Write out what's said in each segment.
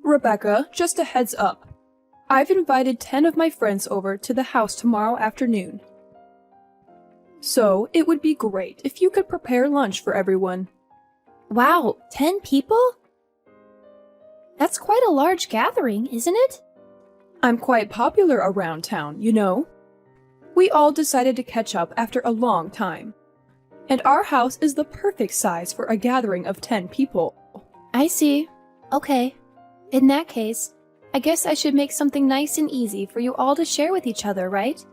Rebecca, just a heads up. I've invited 10 of my friends over to the house tomorrow afternoon. So, it would be great if you could prepare lunch for everyone. Wow, 10 people? That's quite a large gathering, isn't it? I'm quite popular around town, you know. We all decided to catch up after a long time. And our house is the perfect size for a gathering of 10 people. I see. Okay. In that case, I guess I should make something nice and easy for you all to share with each other, right?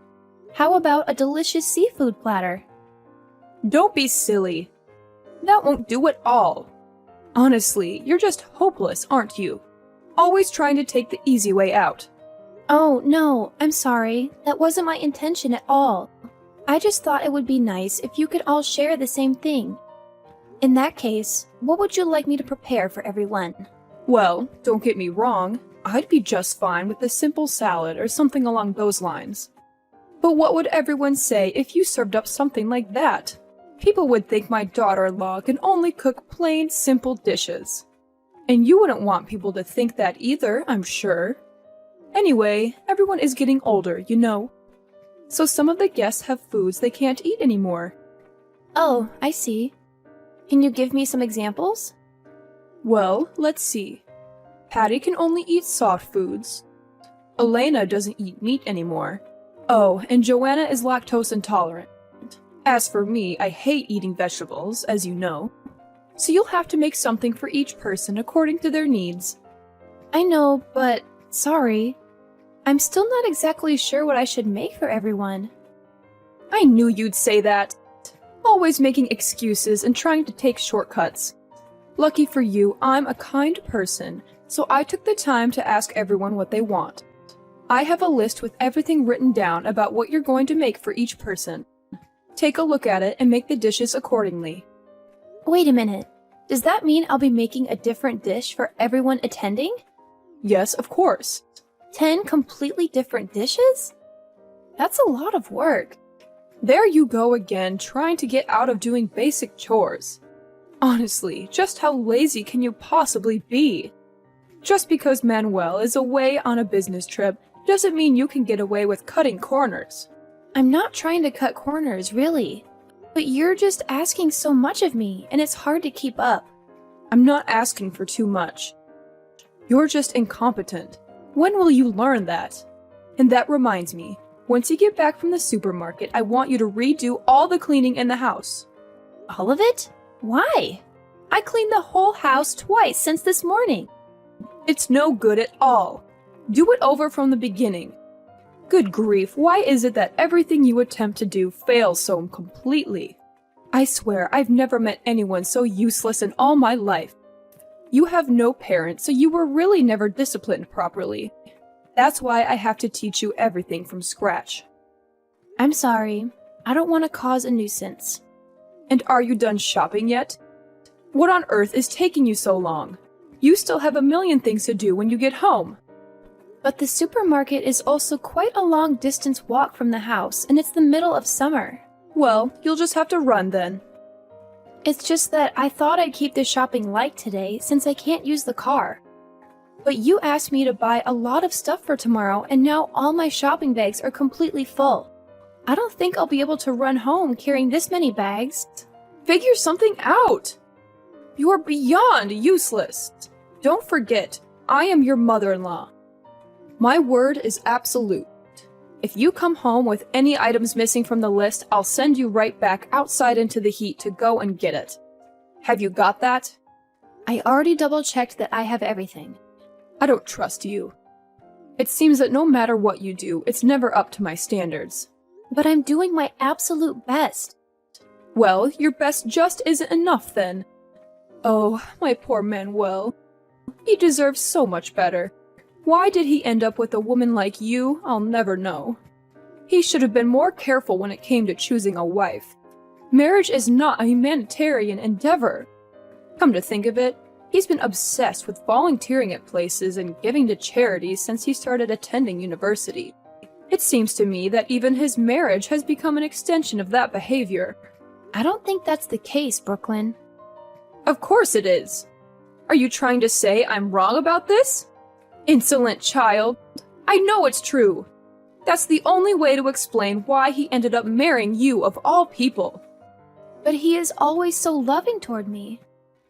How about a delicious seafood platter? Don't be silly. That won't do at all. Honestly, you're just hopeless, aren't you? Always trying to take the easy way out. Oh, no, I'm sorry. That wasn't my intention at all. I just thought it would be nice if you could all share the same thing. In that case, what would you like me to prepare for everyone? Well, don't get me wrong. I'd be just fine with a simple salad or something along those lines. But what would everyone say if you served up something like that? People would think my daughter-in-law can only cook plain, simple dishes. And you wouldn't want people to think that either, I'm sure. Anyway, everyone is getting older, you know. So some of the guests have foods they can't eat anymore. Oh, I see. Can you give me some examples? Well, let's see. Patty can only eat soft foods. Elena doesn't eat meat anymore. Oh, and Joanna is lactose intolerant. As for me, I hate eating vegetables, as you know. So you'll have to make something for each person according to their needs. I know, but sorry. I'm still not exactly sure what I should make for everyone. I knew you'd say that. Always making excuses and trying to take shortcuts. Lucky for you, I'm a kind person, so I took the time to ask everyone what they want. I have a list with everything written down about what you're going to make for each person. Take a look at it and make the dishes accordingly. Wait a minute. Does that mean I'll be making a different dish for everyone attending? Yes, of course. 10 completely different dishes? That's a lot of work. There you go again, trying to get out of doing basic chores. Honestly, just how lazy can you possibly be? Just because Manuel is away on a business trip doesn't mean you can get away with cutting corners. I'm not trying to cut corners, really. But you're just asking so much of me, and it's hard to keep up. I'm not asking for too much. You're just incompetent. When will you learn that? And that reminds me, once you get back from the supermarket, I want you to redo all the cleaning in the house. All of it? Why? I cleaned the whole house twice since this morning. It's no good at all. Do it over from the beginning. Good grief, why is it that everything you attempt to do fails so completely? I swear, I've never met anyone so useless in all my life. You have no parents, so you were really never disciplined properly. That's why I have to teach you everything from scratch. I'm sorry. I don't want to cause a nuisance. And are you done shopping yet? What on earth is taking you so long? You still have a million things to do when you get home. But the supermarket is also quite a long distance walk from the house, and it's the middle of summer. Well, you'll just have to run then. It's just that I thought I'd keep the shopping light today since I can't use the car. But you asked me to buy a lot of stuff for tomorrow, and now all my shopping bags are completely full. I don't think I'll be able to run home carrying this many bags. Figure something out! You're beyond useless. Don't forget, I am your mother-in-law. My word is absolute. If you come home with any items missing from the list, I'll send you right back outside into the heat to go and get it. Have you got that? I already double-checked that I have everything. I don't trust you. It seems that no matter what you do, it's never up to my standards. But I'm doing my absolute best. Well, your best just isn't enough then. Oh, my poor Manuel. He deserves so much better. Why did he end up with a woman like you? I'll never know. He should have been more careful when it came to choosing a wife. Marriage is not a humanitarian endeavor. Come to think of it, he's been obsessed with volunteering at places and giving to charities since he started attending university. It seems to me that even his marriage has become an extension of that behavior. I don't think that's the case, Brooklyn. Of course it is. Are you trying to say I'm wrong about this? Insolent child! I know it's true! That's the only way to explain why he ended up marrying you of all people. But he is always so loving toward me.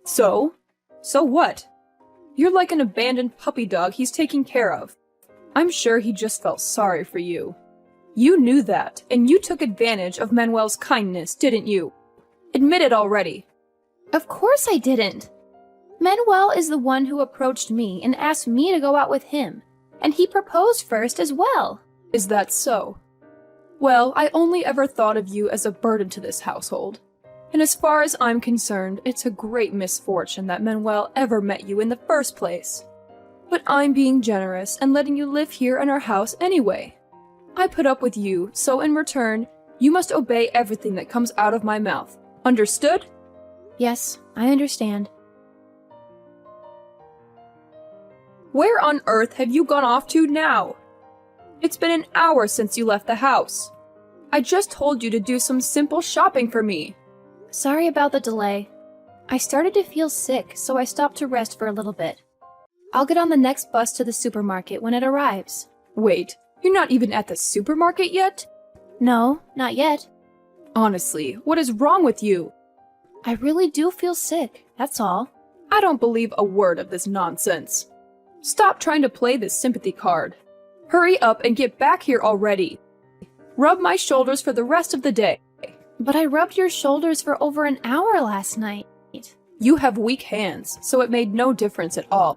So? So what? You're like an abandoned puppy dog he's taking care of. I'm sure he just felt sorry for you. You knew that, and you took advantage of Manuel's kindness, didn't you? Admit it already. Of course I didn't. Manuel is the one who approached me and asked me to go out with him, and he proposed first as well. Is that so? Well, I only ever thought of you as a burden to this household. And as far as I'm concerned, it's a great misfortune that Manuel ever met you in the first place. But I'm being generous and letting you live here in our house anyway. I put up with you, so in return, you must obey everything that comes out of my mouth. Understood? Yes, I understand. Where on earth have you gone off to now? It's been an hour since you left the house. I just told you to do some simple shopping for me. Sorry about the delay. I started to feel sick, so I stopped to rest for a little bit. I'll get on the next bus to the supermarket when it arrives. Wait, you're not even at the supermarket yet? No, not yet. Honestly, what is wrong with you? I really do feel sick, that's all. I don't believe a word of this nonsense. Stop trying to play this sympathy card. Hurry up and get back here already. Rub my shoulders for the rest of the day. But I rubbed your shoulders for over an hour last night. You have weak hands, so it made no difference at all.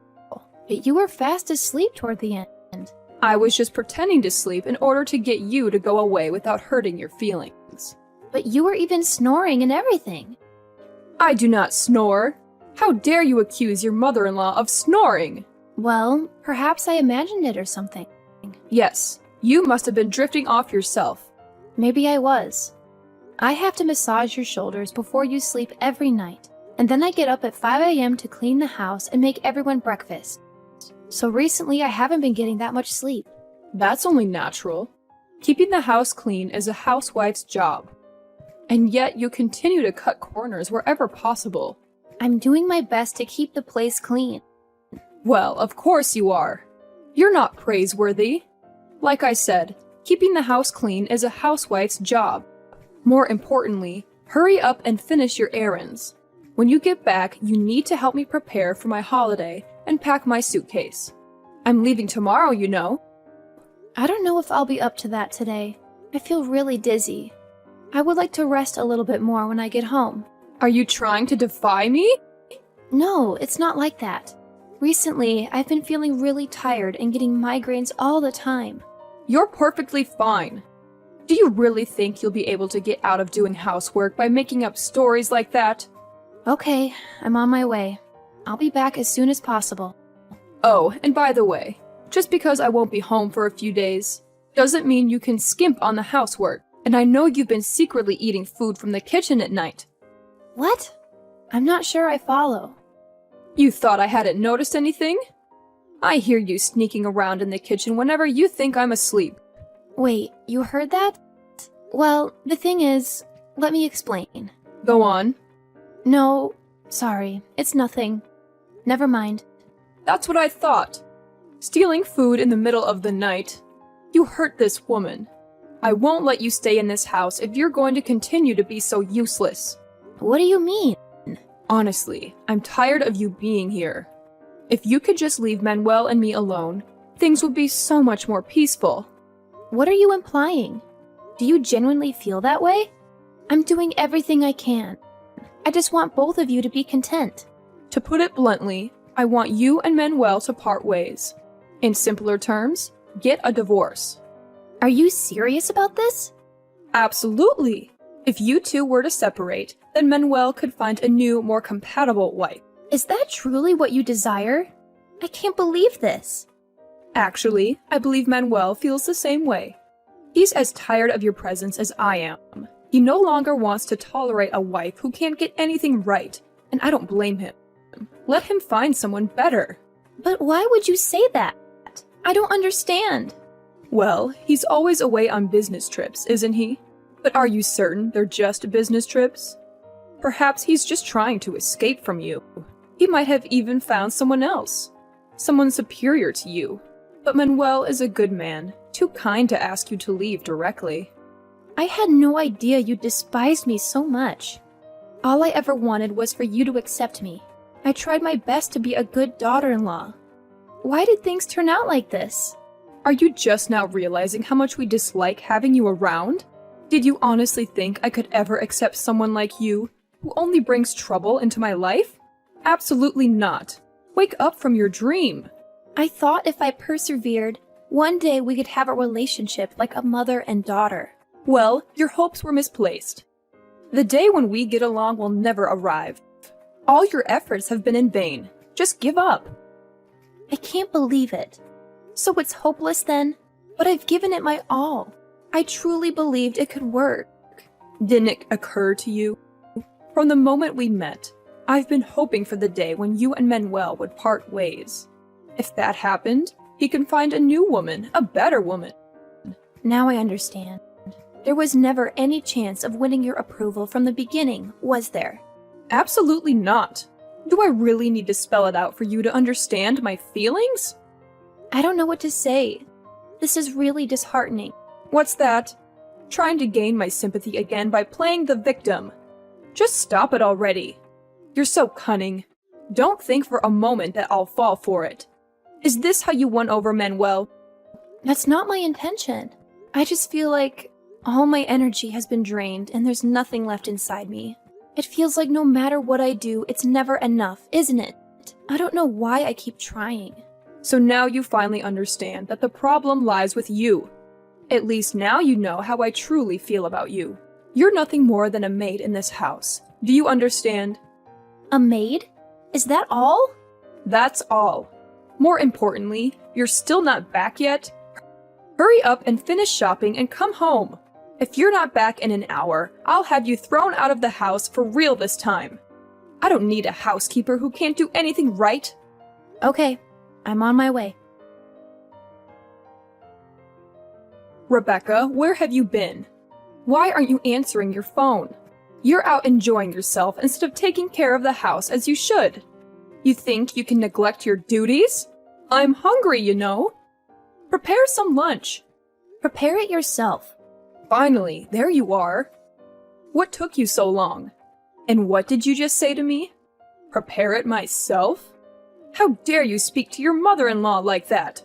But you were fast asleep toward the end. I was just pretending to sleep in order to get you to go away without hurting your feelings. But you were even snoring and everything. I do not snore. How dare you accuse your mother-in-law of snoring? Well, perhaps I imagined it or something. Yes, you must have been drifting off yourself. Maybe I was. I have to massage your shoulders before you sleep every night, and then I get up at 5 a.m. to clean the house and make everyone breakfast. So recently I haven't been getting that much sleep. That's only natural. Keeping the house clean is a housewife's job. And yet you continue to cut corners wherever possible. I'm doing my best to keep the place clean. Well, of course you are. You're not praiseworthy. Like I said, keeping the house clean is a housewife's job. More importantly, hurry up and finish your errands. When you get back, you need to help me prepare for my holiday and pack my suitcase. I'm leaving tomorrow, you know. I don't know if I'll be up to that today. I feel really dizzy. I would like to rest a little bit more when I get home. Are you trying to defy me? No, it's not like that. Recently, I've been feeling really tired and getting migraines all the time. You're perfectly fine. Do you really think you'll be able to get out of doing housework by making up stories like that? Okay, I'm on my way. I'll be back as soon as possible. Oh, and by the way, just because I won't be home for a few days, doesn't mean you can skimp on the housework. And I know you've been secretly eating food from the kitchen at night. What? I'm not sure I follow. You thought I hadn't noticed anything? I hear you sneaking around in the kitchen whenever you think I'm asleep. Wait, you heard that? Well, the thing is, let me explain. Go on. No, sorry, it's nothing. Never mind. That's what I thought. Stealing food in the middle of the night. You hurt this woman. I won't let you stay in this house if you're going to continue to be so useless. What do you mean? Honestly, I'm tired of you being here. If you could just leave Manuel and me alone, things would be so much more peaceful. What are you implying? Do you genuinely feel that way? I'm doing everything I can. I just want both of you to be content. To put it bluntly, I want you and Manuel to part ways. In simpler terms, get a divorce. Are you serious about this? Absolutely. If you two were to separate, then Manuel could find a new, more compatible wife. Is that truly what you desire? I can't believe this. Actually, I believe Manuel feels the same way. He's as tired of your presence as I am. He no longer wants to tolerate a wife who can't get anything right, and I don't blame him. Let him find someone better. But why would you say that? I don't understand. Well, he's always away on business trips, isn't he? But are you certain they're just business trips? Perhaps he's just trying to escape from you. He might have even found someone else. someone superior to you. But Manuel is a good man, too kind to ask you to leave directly. I had no idea you despised me so much. All I ever wanted was for you to accept me. I tried my best to be a good daughter-in-law. Why did things turn out like this? Are you just now realizing how much we dislike having you around? Did you honestly think I could ever accept someone like you, who only brings trouble into my life? Absolutely not. Wake up from your dream. I thought if I persevered, one day we could have a relationship like a mother and daughter. Well, your hopes were misplaced. The day when we get along will never arrive. All your efforts have been in vain. Just give up. I can't believe it. So it's hopeless then? But I've given it my all. I truly believed it could work. Didn't it occur to you? From the moment we met, I've been hoping for the day when you and Manuel would part ways. If that happened, he can find a new woman, a better woman. Now I understand. There was never any chance of winning your approval from the beginning, was there? Absolutely not. Do I really need to spell it out for you to understand my feelings? I don't know what to say. This is really disheartening. What's that? Trying to gain my sympathy again by playing the victim. Just stop it already. You're so cunning. Don't think for a moment that I'll fall for it. Is this how you won over Manuel? That's not my intention. I just feel like all my energy has been drained and there's nothing left inside me. It feels like no matter what I do, it's never enough, isn't it? I don't know why I keep trying. So now you finally understand that the problem lies with you. At least now you know how I truly feel about you. You're nothing more than a maid in this house. Do you understand? A maid? Is that all? That's all. More importantly, you're still not back yet? Hurry up and finish shopping and come home. If you're not back in an hour, I'll have you thrown out of the house for real this time. I don't need a housekeeper who can't do anything right. Okay, I'm on my way. Rebecca, where have you been? Why aren't you answering your phone? You're out enjoying yourself instead of taking care of the house as you should. You think you can neglect your duties? I'm hungry, you know. Prepare some lunch. Prepare it yourself. Finally, there you are. What took you so long? And what did you just say to me? Prepare it myself? How dare you speak to your mother-in-law like that?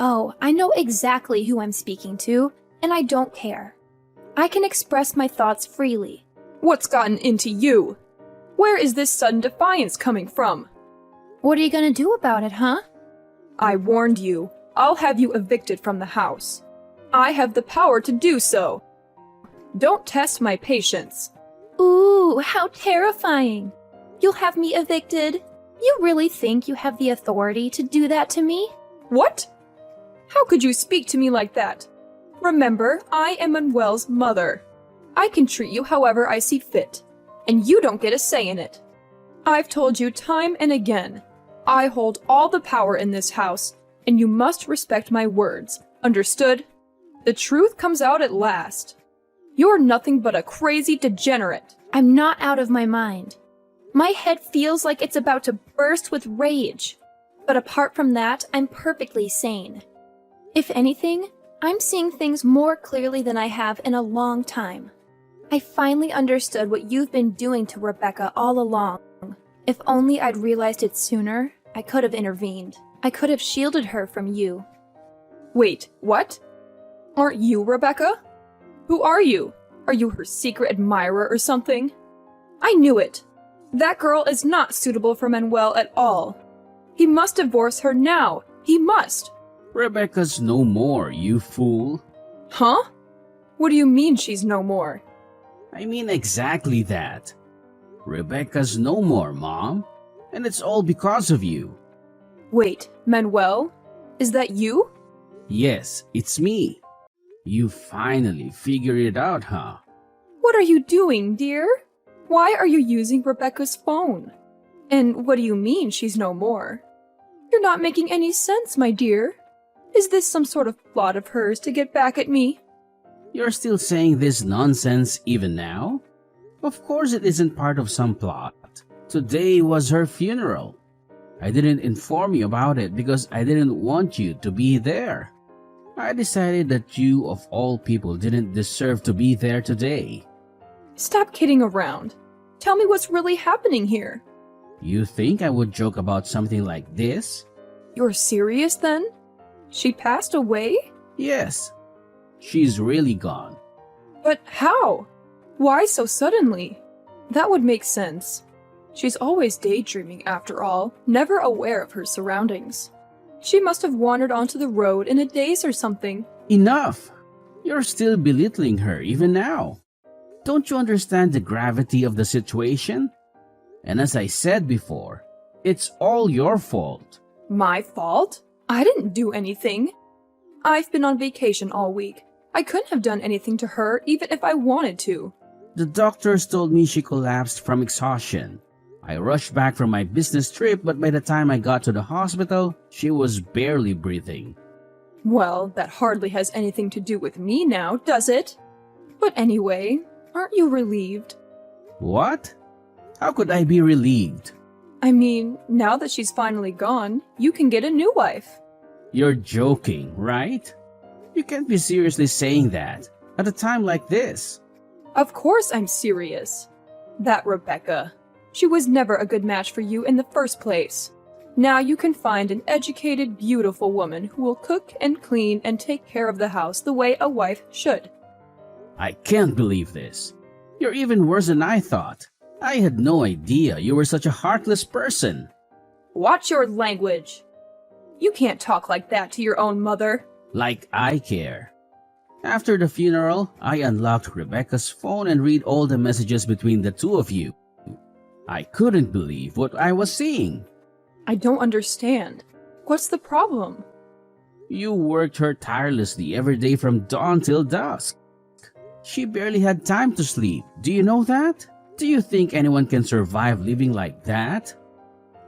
Oh, I know exactly who I'm speaking to, and I don't care. I can express my thoughts freely. What's gotten into you? Where is this sudden defiance coming from? What are you gonna do about it, huh? I warned you. I'll have you evicted from the house. I have the power to do so. Don't test my patience. Ooh, how terrifying. You'll have me evicted? You really think you have the authority to do that to me? What? How could you speak to me like that? Remember, I am Manuel's mother. I can treat you however I see fit, and you don't get a say in it. I've told you time and again, I hold all the power in this house, and you must respect my words. Understood? The truth comes out at last. You're nothing but a crazy degenerate. I'm not out of my mind. My head feels like it's about to burst with rage. But apart from that, I'm perfectly sane. If anything, I'm seeing things more clearly than I have in a long time. I finally understood what you've been doing to Rebecca all along. If only I'd realized it sooner, I could have intervened. I could have shielded her from you. Wait, what? Aren't you Rebecca? Who are you? Are you her secret admirer or something? I knew it. That girl is not suitable for Manuel at all. He must divorce her now. He must. Rebecca's no more, you fool. Huh? What do you mean she's no more? I mean exactly that. Rebecca's no more, Mom. And it's all because of you. Wait, Manuel? Is that you? Yes, it's me. You finally figured it out, huh? What are you doing, dear? Why are you using Rebecca's phone? And what do you mean she's no more? You're not making any sense, my dear. Is this some sort of plot of hers to get back at me? You're still saying this nonsense even now? Of course it isn't part of some plot. Today was her funeral. I didn't inform you about it because I didn't want you to be there. I decided that you, of all people, didn't deserve to be there today. Stop kidding around. Tell me what's really happening here. You think I would joke about something like this? You're serious then? She passed away? Yes. She's really gone. But how? Why so suddenly? That would make sense. She's always daydreaming after all, never aware of her surroundings. She must have wandered onto the road in a daze or something. Enough! You're still belittling her even now. Don't you understand the gravity of the situation? And as I said before, it's all your fault. My fault? I didn't do anything. I've been on vacation all week. I couldn't have done anything to her even if I wanted to. The doctors told me she collapsed from exhaustion. I rushed back from my business trip, but by the time I got to the hospital, she was barely breathing. Well, that hardly has anything to do with me now, does it? But anyway, aren't you relieved? What? How could I be relieved? I mean, now that she's finally gone, you can get a new wife. You're joking, right? You can't be seriously saying that at a time like this. Of course I'm serious. That Rebecca. She was never a good match for you in the first place. Now you can find an educated, beautiful woman who will cook and clean and take care of the house the way a wife should. I can't believe this. You're even worse than I thought. I had no idea you were such a heartless person. Watch your language. You can't talk like that to your own mother. Like I care. After the funeral, I unlocked Rebecca's phone and read all the messages between the two of you. I couldn't believe what I was seeing. I don't understand. What's the problem? You worked her tirelessly every day from dawn till dusk. She barely had time to sleep. Do you know that? Do you think anyone can survive living like that?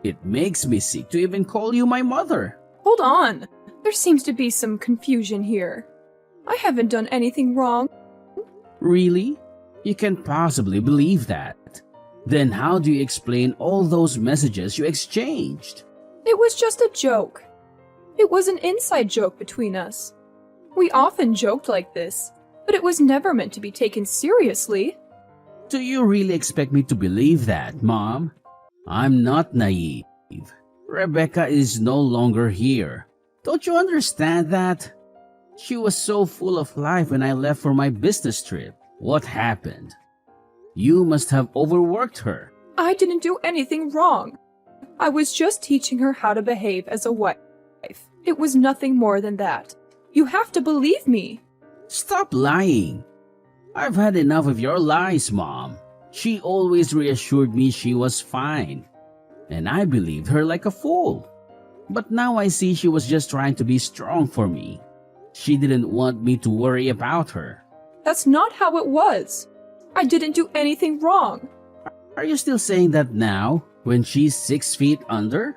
It makes me sick to even call you my mother. Hold on. There seems to be some confusion here. I haven't done anything wrong. Really? You can't possibly believe that. Then how do you explain all those messages you exchanged? It was just a joke. It was an inside joke between us. We often joked like this, but it was never meant to be taken seriously. Do you really expect me to believe that, Mom? I'm not naive. Rebecca is no longer here. Don't you understand that? She was so full of life when I left for my business trip. What happened? You must have overworked her. I didn't do anything wrong. I was just teaching her how to behave as a wife. It was nothing more than that. You have to believe me. Stop lying. I've had enough of your lies, Mom. She always reassured me she was fine, and I believed her like a fool. But now I see she was just trying to be strong for me. She didn't want me to worry about her. That's not how it was. I didn't do anything wrong. Are you still saying that now, when she's 6 feet under?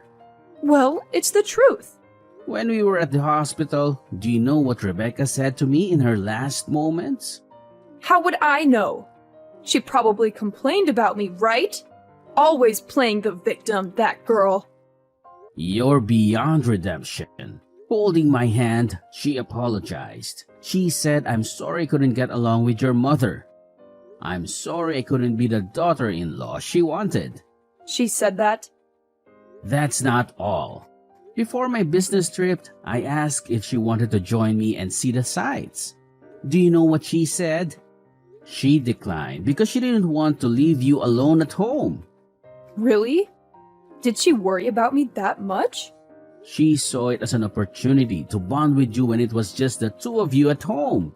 Well, it's the truth. When we were at the hospital, do you know what Rebecca said to me in her last moments? How would I know? She probably complained about me, right? Always playing the victim, that girl. You're beyond redemption. Holding my hand, she apologized. She said, I'm sorry I couldn't get along with your mother. I'm sorry I couldn't be the daughter-in-law she wanted. She said that? That's not all. Before my business trip, I asked if she wanted to join me and see the sights. Do you know what she said? She declined because she didn't want to leave you alone at home. Really? Did she worry about me that much? She saw it as an opportunity to bond with you when it was just the two of you at home.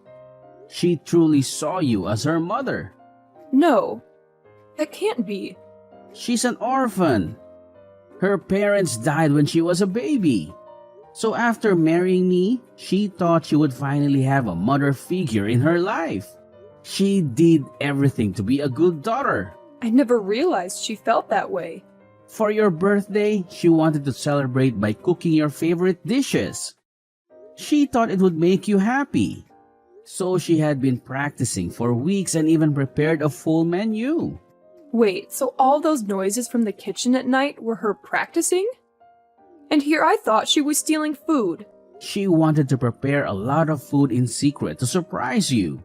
She truly saw you as her mother. No, that can't be. She's an orphan. Her parents died when she was a baby. So after marrying me, she thought she would finally have a mother figure in her life. She did everything to be a good daughter. I never realized she felt that way. For your birthday, she wanted to celebrate by cooking your favorite dishes. She thought it would make you happy. So she had been practicing for weeks and even prepared a full menu. Wait, so all those noises from the kitchen at night were her practicing? And here I thought she was stealing food. She wanted to prepare a lot of food in secret to surprise you.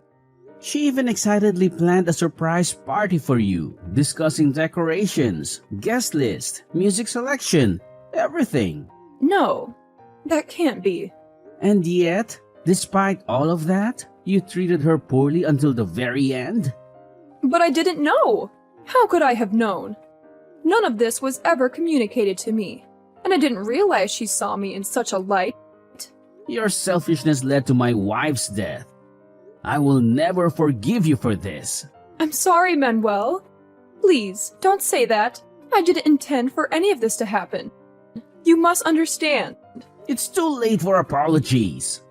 She even excitedly planned a surprise party for you, discussing decorations, guest list, music selection, everything. No, that can't be. And yet, despite all of that, you treated her poorly until the very end? But I didn't know. How could I have known? None of this was ever communicated to me, and I didn't realize she saw me in such a light. Your selfishness led to my wife's death. I will never forgive you for this. I'm sorry, Manuel. Please, don't say that. I didn't intend for any of this to happen. You must understand. It's too late for apologies.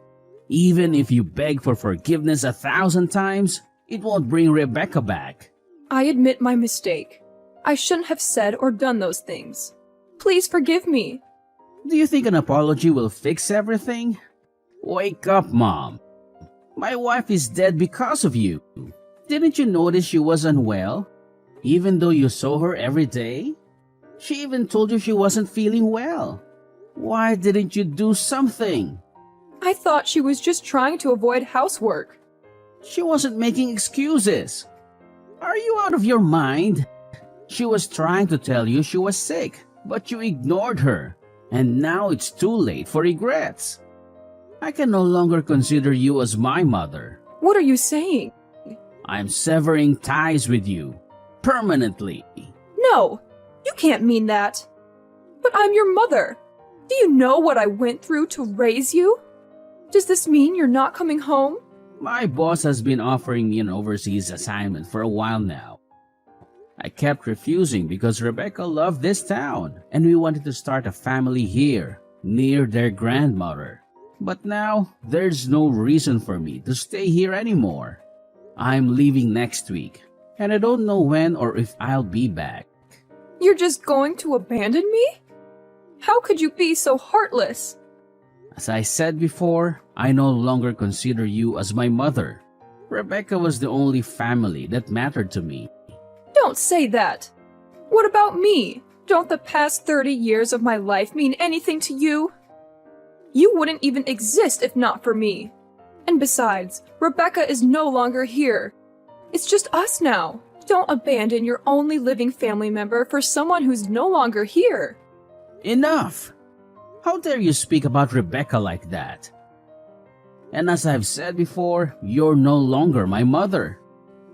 Even if you beg for forgiveness 1,000 times, it won't bring Rebecca back. I admit my mistake. I shouldn't have said or done those things. Please forgive me. Do you think an apology will fix everything? Wake up, Mom. My wife is dead because of you. Didn't you notice she was unwell, even though you saw her every day? She even told you she wasn't feeling well. Why didn't you do something? I thought she was just trying to avoid housework. She wasn't making excuses. Are you out of your mind? She was trying to tell you she was sick, but you ignored her. And now it's too late for regrets. I can no longer consider you as my mother. What are you saying? I'm severing ties with you. Permanently. No, you can't mean that. But I'm your mother. Do you know what I went through to raise you? Does this mean you're not coming home? My boss has been offering me an overseas assignment for a while now. I kept refusing because Rebecca loved this town and we wanted to start a family here, near their grandmother. But now, there's no reason for me to stay here anymore. I'm leaving next week, and I don't know when or if I'll be back. You're just going to abandon me? How could you be so heartless? As I said before, I no longer consider you as my mother. Rebecca was the only family that mattered to me. Don't say that. What about me? Don't the past 30 years of my life mean anything to you? You wouldn't even exist if not for me. And besides, Rebecca is no longer here. It's just us now. Don't abandon your only living family member for someone who's no longer here. Enough! How dare you speak about Rebecca like that? And as I've said before, you're no longer my mother.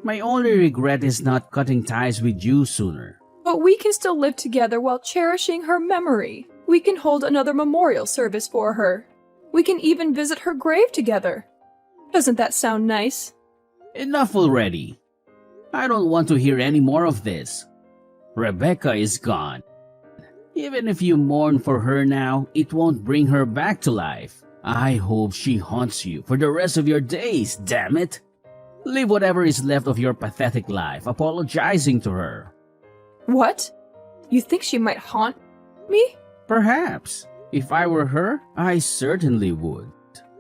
My only regret is not cutting ties with you sooner. But we can still live together while cherishing her memory. We can hold another memorial service for her. We can even visit her grave together. Doesn't that sound nice? Enough already. I don't want to hear any more of this. Rebecca is gone. Even if you mourn for her now, it won't bring her back to life. I hope she haunts you for the rest of your days, damn it. Live whatever is left of your pathetic life apologizing to her. What? You think she might haunt me? Perhaps. If I were her, I certainly would.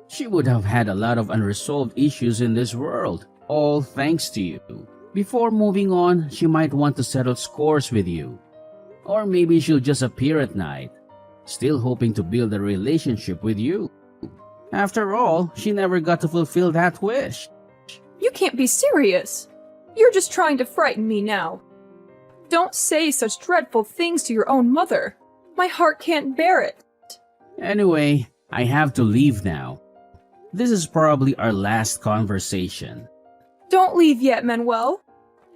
She would have had a lot of unresolved issues in this world, all thanks to you. Before moving on, she might want to settle scores with you. Or maybe she'll just appear at night, still hoping to build a relationship with you. After all, she never got to fulfill that wish. You can't be serious. You're just trying to frighten me now. Don't say such dreadful things to your own mother. My heart can't bear it. Anyway, I have to leave now. This is probably our last conversation. Don't leave yet, Manuel.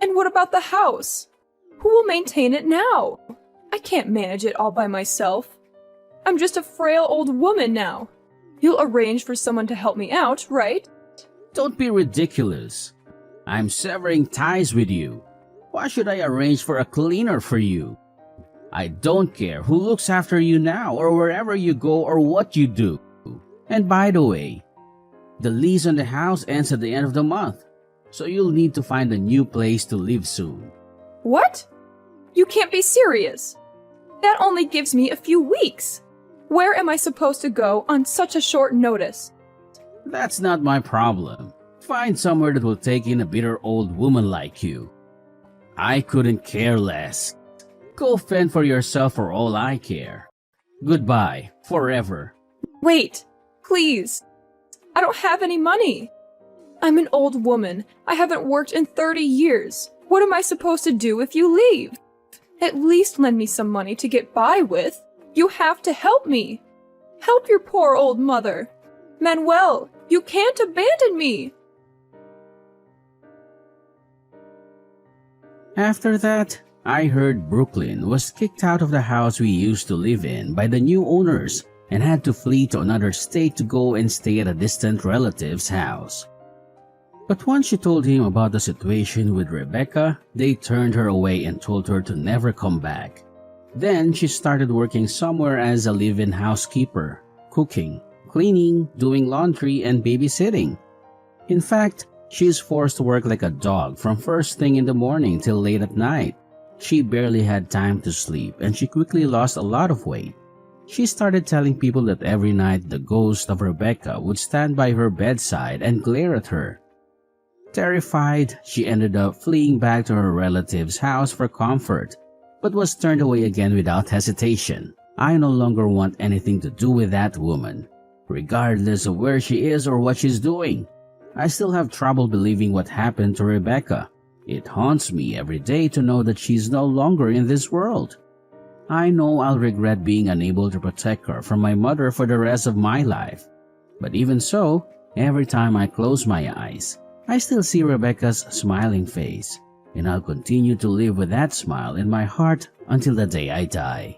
And what about the house? Who will maintain it now? I can't manage it all by myself. I'm just a frail old woman now. You'll arrange for someone to help me out, right? Don't be ridiculous. I'm severing ties with you. Why should I arrange for a cleaner for you? I don't care who looks after you now or wherever you go or what you do. And by the way, the lease on the house ends at the end of the month, so you'll need to find a new place to live soon. What? You can't be serious. That only gives me a few weeks. Where am I supposed to go on such a short notice? That's not my problem. Find somewhere that will take in a bitter old woman like you. I couldn't care less. Go fend for yourself for all I care. Goodbye, forever. Wait, please. I don't have any money. I'm an old woman. I haven't worked in 30 years. What am I supposed to do if you leave? At least lend me some money to get by with. You have to help me. Help your poor old mother. Manuel, you can't abandon me. After that, I heard Brooklyn was kicked out of the house we used to live in by the new owners and had to flee to another state to go and stay at a distant relative's house. But once she told him about the situation with Rebecca, they turned her away and told her to never come back. Then she started working somewhere as a live-in housekeeper, cooking, cleaning, doing laundry, and babysitting. In fact, she is forced to work like a dog from first thing in the morning till late at night. She barely had time to sleep and she quickly lost a lot of weight. She started telling people that every night the ghost of Rebecca would stand by her bedside and glare at her. Terrified, she ended up fleeing back to her relative's house for comfort, but was turned away again without hesitation. I no longer want anything to do with that woman, regardless of where she is or what she's doing. I still have trouble believing what happened to Rebecca. It haunts me every day to know that she's no longer in this world. I know I'll regret being unable to protect her from my mother for the rest of my life. But even so, every time I close my eyes, I still see Rebecca's smiling face, and I'll continue to live with that smile in my heart until the day I die.